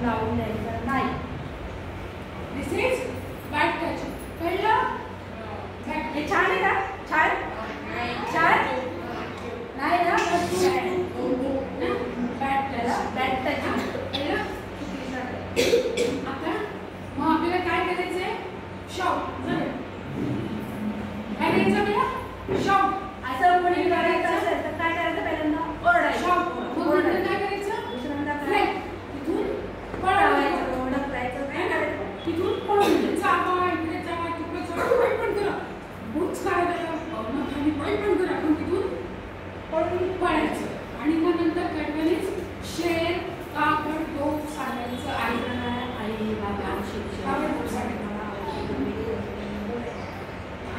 लावून द्यायचं नाही. दिस इज बॅट टच. कळलं? हे छान आहे का? छान छान नाही ना? Bad touch. Bad touch. आता मग आपल्याला काय करायचंय? शॉट. काय करायचं आपल्याला? शॉट. असं कोणी करायचं असेल तर काय करायचं? पहिल्यांदा ओरडायचं. शॉट. मग नंतर काय करायचं? दुसऱ्यांदा फ्लेक. तिथून पळायचं. ओळखायचं. काय करायचं? तिथून पळून जावा, इकडे जावा, तिकडे जावा, काही पण करा. बुक्स काढायला खाली काही पण करा, पण तिथून पळून पळायचं. आणि मग नंतर कडवणीच शेर, कापड, टोप सांगायचं. आई बाबा शिक्षक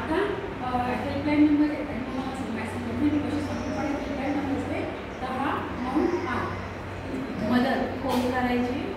आता हेल्पलाईन नंबर येत आहे. मला सांगायचं मी कशी सांगतो. हेल्पलाईन नंबर असते 10 9 8. मदत फोन करायची.